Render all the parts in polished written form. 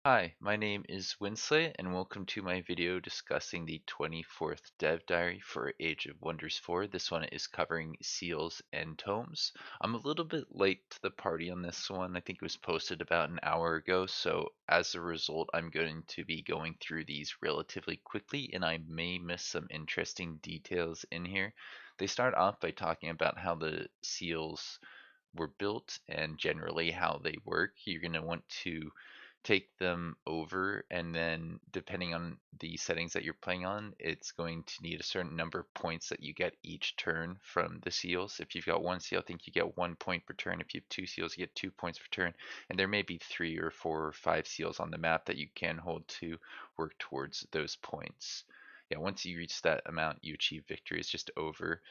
Hi, my name is Winsley, and welcome to my video discussing the 24th Dev Diary for Age of Wonders 4. This one is covering seals and tomes. I'm a little bit late to the party on this one. I think it was posted about an hour ago, so as a result, I'm going to be going through these relatively quickly, and I may miss some interesting details in here. They start off by talking about how the seals were built and generally how they work. You're going to want to take them over, and then depending on the settings that you're playing on, it's going to need a certain number of points that you get each turn from the seals. If you've got one seal, I think you get 1 point per turn. If you have two seals, you get 2 points per turn. And there may be 3 or 4 or 5 seals on the map that you can hold to work towards those points. Yeah, once you reach that amount, you achieve victory. It's just over.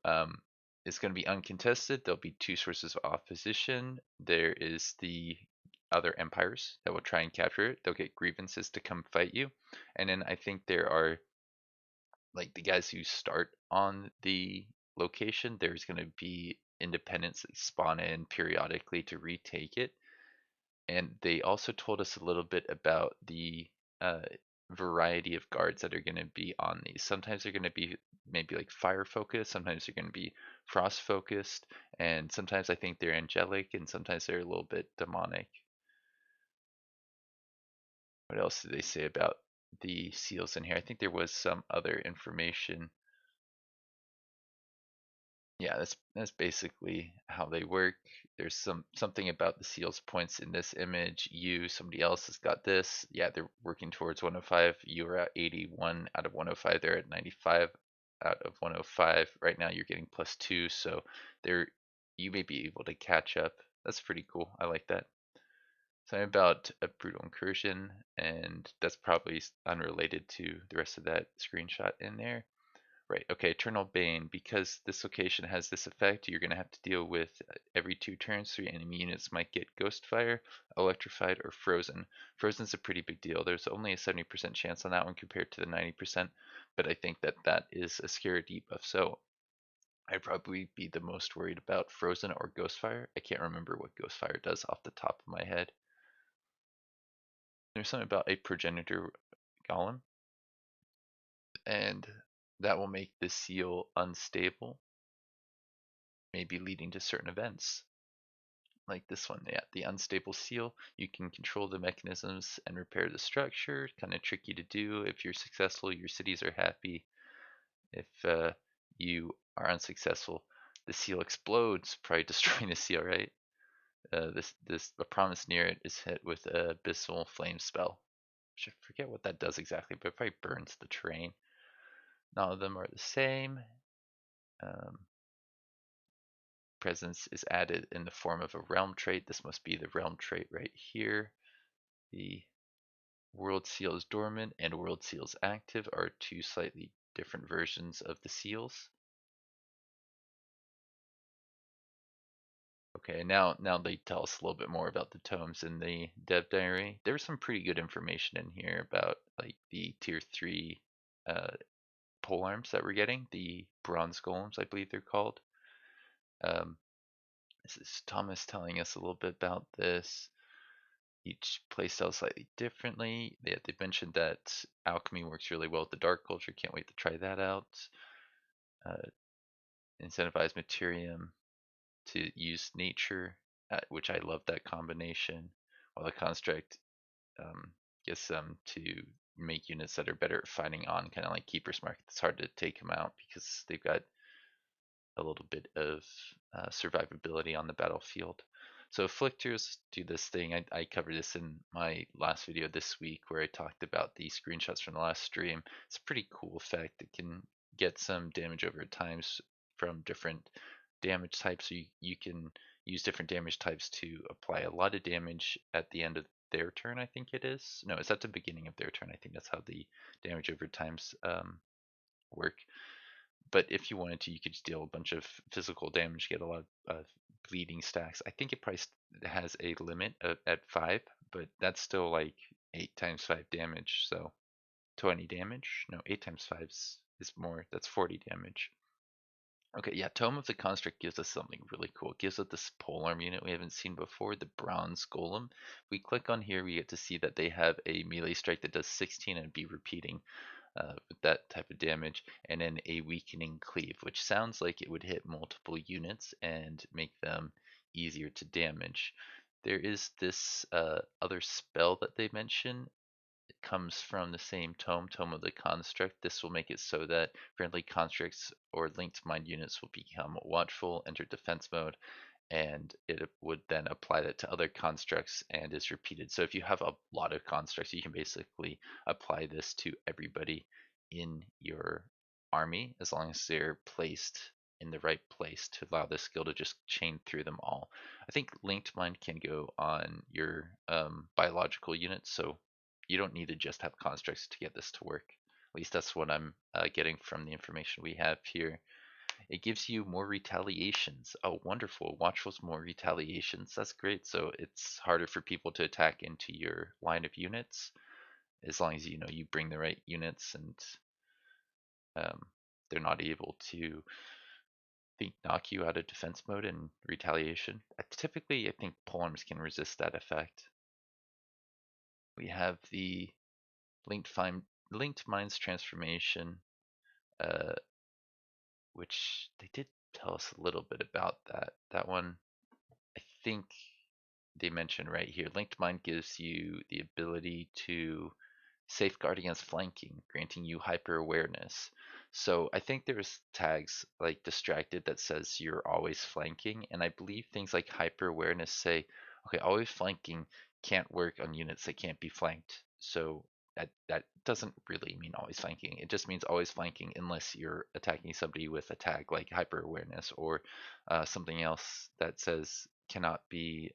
Um, it's going to be uncontested. There'll be two sources of opposition. There is the other empires that will try and capture it. They'll get grievances to come fight you. And then I think there are like the guys who start on the location. There's going to be independents that spawn in periodically to retake it. And they also told us a little bit about the uh, variety of guards that are going to be on these. Sometimes they're going to be maybe like fire focused, sometimes they're going to be frost focused, and sometimes I think they're angelic, and sometimes they're a little bit demonic. What else did they say about the seals in here? I think there was some other information. Yeah, that's basically how they work. There's something about the seals points in this image. Somebody else has got this. Yeah, they're working towards 105. You are at 81 out of 105. They're at 95 out of 105. Right now you're getting +2, so you may be able to catch up. That's pretty cool. I like that. Something about a brutal incursion, and that's probably unrelated to the rest of that screenshot in there. Right, okay, Eternal Bane. Because this location has this effect, you're going to have to deal with every 2 turns, 3 enemy units might get Ghost Fire, Electrified, or Frozen. Frozen's a pretty big deal. There's only a 70% chance on that one compared to the 90%, but I think that is a scary debuff. So I'd probably be the most worried about Frozen or Ghost Fire. I can't remember what Ghost Fire does off the top of my head. There's something about a progenitor golem, and that will make the seal unstable, maybe leading to certain events. Like this one, yeah, the unstable seal. You can control the mechanisms and repair the structure. Kind of tricky to do. If you're successful, your cities are happy. If you are unsuccessful, the seal explodes, probably destroying the seal, right? The promise near it is hit with a abyssal flame spell. I forget what that does exactly, but it probably burns the terrain. None of them are the same. Um, Presence is added in the form of a realm trait. This must be the realm trait right here. The World Seal is dormant and World Seal is active are two slightly different versions of the seals. Okay, now they tell us a little bit more about the tomes in the dev diary. There's some pretty good information in here about like the tier 3 uh, pole arms that we're getting, the bronze golems, I believe they're called. This is Thomas telling us a little bit about this. Each playstyle slightly differently. They mentioned that alchemy works really well with the dark culture. Can't wait to try that out. Uh, Incentivize Materium to use nature, which I love that combination. While the construct gets them to make units that are better at fighting on, kind of like Keeper's Mark. It's hard to take them out because they've got a little bit of survivability on the battlefield. So afflictors do this thing. I covered this in my last video this week where I talked about the screenshots from the last stream. It's a pretty cool effect. It can get some damage over times from different damage types. So you can use different damage types to apply a lot of damage at the end of their turn, I think it is. No, it's at the beginning of their turn. I think that's how the damage over times work. But if you wanted to, you could just deal a bunch of physical damage, get a lot of bleeding stacks. I think it probably has a limit at 5, but that's still like 8 times 5 damage, so 20 damage. No, 8 times 5 is more. That's 40 damage. Okay, yeah, Tome of the Construct gives us something really cool. It gives us this polearm unit we haven't seen before, the Bronze Golem. If we click on here, we get to see that they have a melee strike that does 16 and be repeating with that type of damage, and then a weakening cleave, which sounds like it would hit multiple units and make them easier to damage. There is this other spell that they mention. It comes from the same tome, Tome of the Construct. This will make it so that friendly constructs or linked mind units will become watchful, enter defense mode, and it would then apply that to other constructs and is repeated. So if you have a lot of constructs, you can basically apply this to everybody in your army as long as they're placed in the right place to allow this skill to just chain through them all. I think linked mind can go on your biological units, so you don't need to just have constructs to get this to work. At least that's what I'm getting from the information we have here. It gives you more retaliations. Oh, wonderful. Watchful's more retaliations. That's great. So it's harder for people to attack into your line of units as long as you know you bring the right units and um, they're not able to knock you out of defense mode in retaliation. Typically, I think polearms can resist that effect. We have the linked minds transformation, uh, which they did tell us a little bit about that. That one, I think they mention right here. Linked Mind gives you the ability to safeguard against flanking, granting you hyper awareness. So I think there's tags like distracted that says you're always flanking, and I believe things like hyper awareness say, okay, always flanking can't work on units that can't be flanked. So that doesn't really mean always flanking. It just means always flanking unless you're attacking somebody with a tag like hyper awareness or something else that says cannot be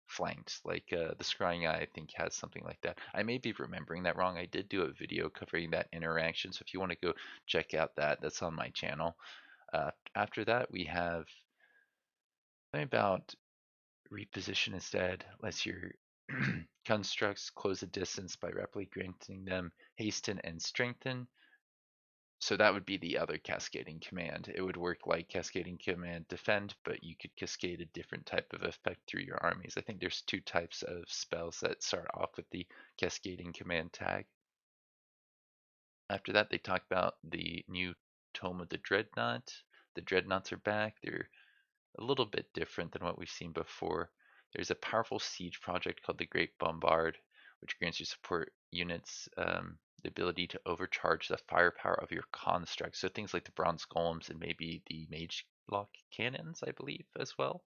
flanked. Like the Scrying Eye, I think, has something like that. I may be remembering that wrong. I did do a video covering that interaction, so if you want to go check out that, that's on my channel. After that, we have something about reposition instead, lets your constructs close a distance by rapidly granting them hasten and strengthen. So that would be the other cascading command. It would work like cascading command defend, but you could cascade a different type of effect through your armies. I think there's two types of spells that start off with the cascading command tag. After that, they talk about the new Tome of the Dreadnought. The Dreadnoughts are back. They're a little bit different than what we've seen before. There's a powerful siege project called the Great Bombard, which grants your support units the ability to overcharge the firepower of your construct. So things like the bronze golems and maybe the mage lock cannons, I believe, as well.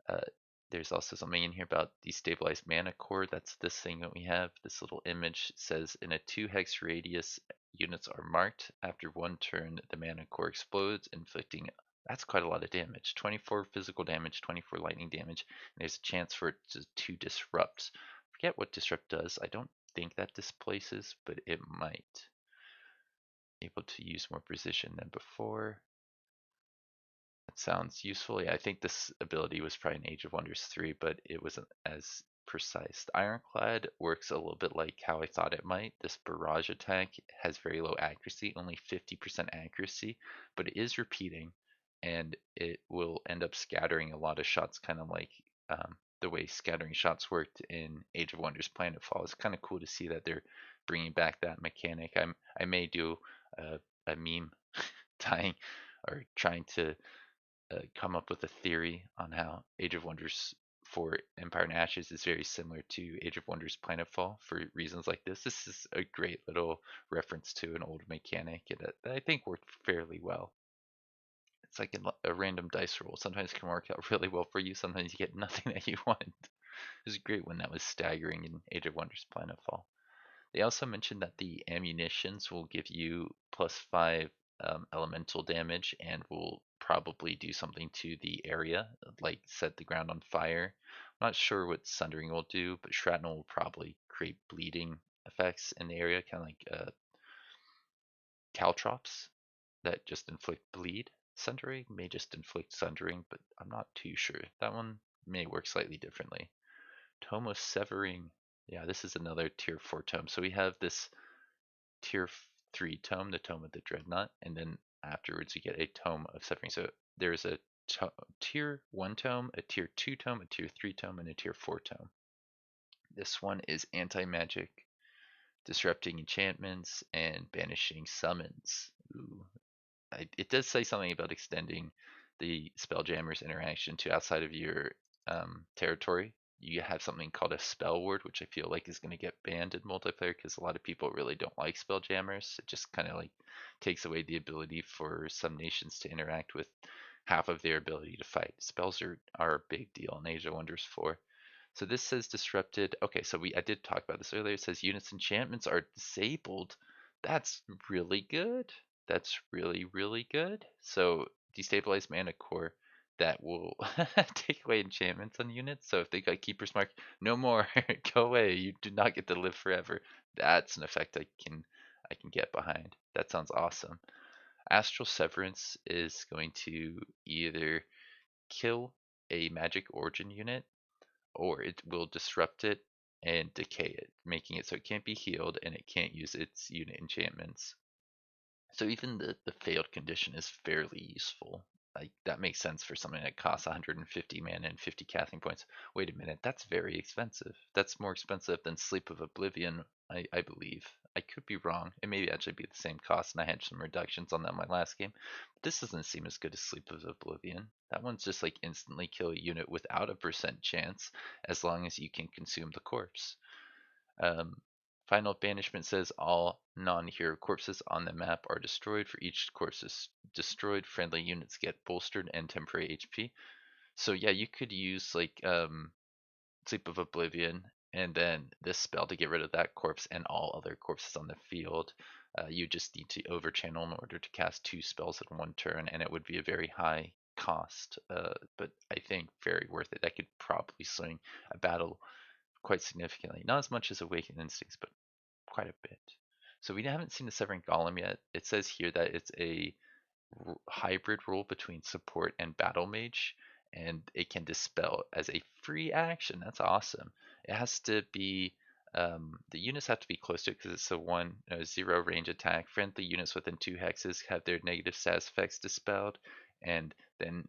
Uh, there's also something in here about destabilize mana core. That's this thing that we have. This little image says in a 2 hex radius, units are marked. After one turn, the mana core explodes, inflicting. That's quite a lot of damage. 24 physical damage, 24 lightning damage. And there's a chance for it to disrupt. Forget what disrupt does. I don't think that displaces, but it might. Able to use more precision than before. That sounds useful. Yeah, I think this ability was probably in Age of Wonders 3, but it wasn't as precise. The Ironclad works a little bit like how I thought it might. This barrage attack has very low accuracy, only 50% accuracy, but it is repeating, and it will end up scattering a lot of shots, kind of like the way scattering shots worked in Age of Wonders Planetfall. It's kind of cool to see that they're bringing back that mechanic. I may do a meme tying or trying to come up with a theory on how Age of Wonders for Empire and Ashes is very similar to Age of Wonders Planetfall for reasons like this. This is a great little reference to an old mechanic that I think worked fairly well. It's like a random dice roll. Sometimes it can work out really well for you. Sometimes you get nothing that you want. It was great when that was staggering in Age of Wonders Planetfall. They also mentioned that the ammunitions will give you +5 elemental damage and will probably do something to the area, like set the ground on fire. I'm not sure what Sundering will do, but Shrapnel will probably create bleeding effects in the area, kind of like caltrops that just inflict bleed. Sundering may just inflict sundering, but I'm not too sure. That one may work slightly differently. Tome of Severing. Yeah, this is another tier 4 tome. So we have this tier 3 tome, the Tome of the Dreadnought, and then afterwards you get a Tome of Suffering. So there's a tier 1 tome, a tier 2 tome, a tier 3 tome, and a tier 4 tome. This one is anti-magic, disrupting enchantments, and banishing summons. Ooh. It does say something about extending the Spelljammer's interaction to outside of your territory. You have something called a spell ward, which I feel like is going to get banned in multiplayer because a lot of people really don't like Spelljammers. It just kind of like takes away the ability for some nations to interact with half of their ability to fight. Spells are a big deal in Age of Wonders 4. So this says disrupted. Okay, so I did talk about this earlier. It says units enchantments are disabled. That's really good. That's really, really good. So destabilize mana core that will take away enchantments on units. So if they got Keeper's Mark, no more. Go away. You do not get to live forever. That's an effect I can get behind. That sounds awesome. Astral Severance is going to either kill a magic origin unit or it will disrupt it and decay it, making it so it can't be healed and it can't use its unit enchantments. So even the failed condition is fairly useful. Like that makes sense for something that costs 150 mana and 50 casting points. Wait a minute, that's very expensive. That's more expensive than Sleep of Oblivion, I believe. I could be wrong. It may actually be the same cost, and I had some reductions on that in my last game. But this doesn't seem as good as Sleep of Oblivion. That one's just like instantly kill a unit without a percent chance, as long as you can consume the corpse. Um, Final banishment says all non-hero corpses on the map are destroyed. For each corpse is destroyed, friendly units get bolstered and temporary HP. So yeah, you could use like Sleep of Oblivion and then this spell to get rid of that corpse and all other corpses on the field. You just need to overchannel in order to cast 2 spells in 1 turn, and it would be a very high cost, but I think very worth it. That could probably swing a battle quite significantly. Not as much as Awakened Instincts, but quite a bit. So we haven't seen the Severing Golem yet. It says here that it's a hybrid role between support and battle mage, and it can dispel as a free action. That's awesome. It has to be the units have to be close to it because it's a 1-0 range attack. Friendly units within 2 hexes have their negative status effects dispelled, and then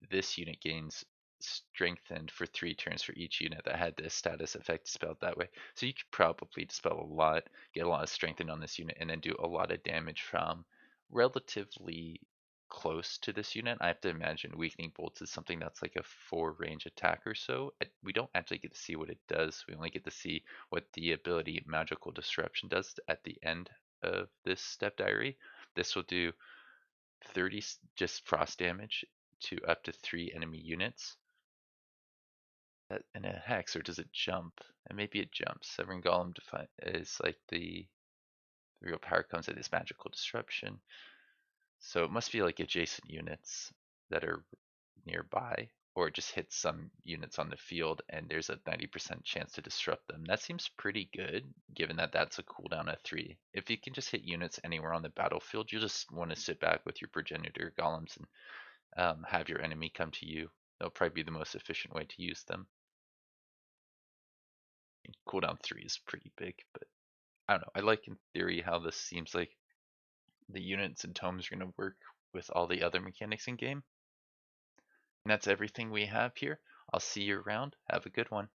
this unit gains strengthened for 3 turns for each unit that had this status effect dispelled that way. So you could probably dispel a lot, get a lot of strengthened on this unit, and then do a lot of damage from relatively close to this unit. I have to imagine Weakening Bolts is something that's like a 4 range attack or so. We don't actually get to see what it does. We only get to see what the ability Magical Disruption does at the end of this step diary. This will do 30 just frost damage to up to 3 enemy units. And a hex, or does it jump? And maybe it jumps. Severing Golem is like the real power comes at this magical disruption. So it must be like adjacent units that are nearby, or it just hits some units on the field and there's a 90% chance to disrupt them. That seems pretty good, given that that's a cooldown of 3. If you can just hit units anywhere on the battlefield, you just want to sit back with your progenitor golems and have your enemy come to you. That'll probably be the most efficient way to use them. Cooldown 3 is pretty big, but I don't know. I like in theory how this seems like the units and tomes are going to work with all the other mechanics in game. And that's everything we have here. I'll see you around. Have a good one.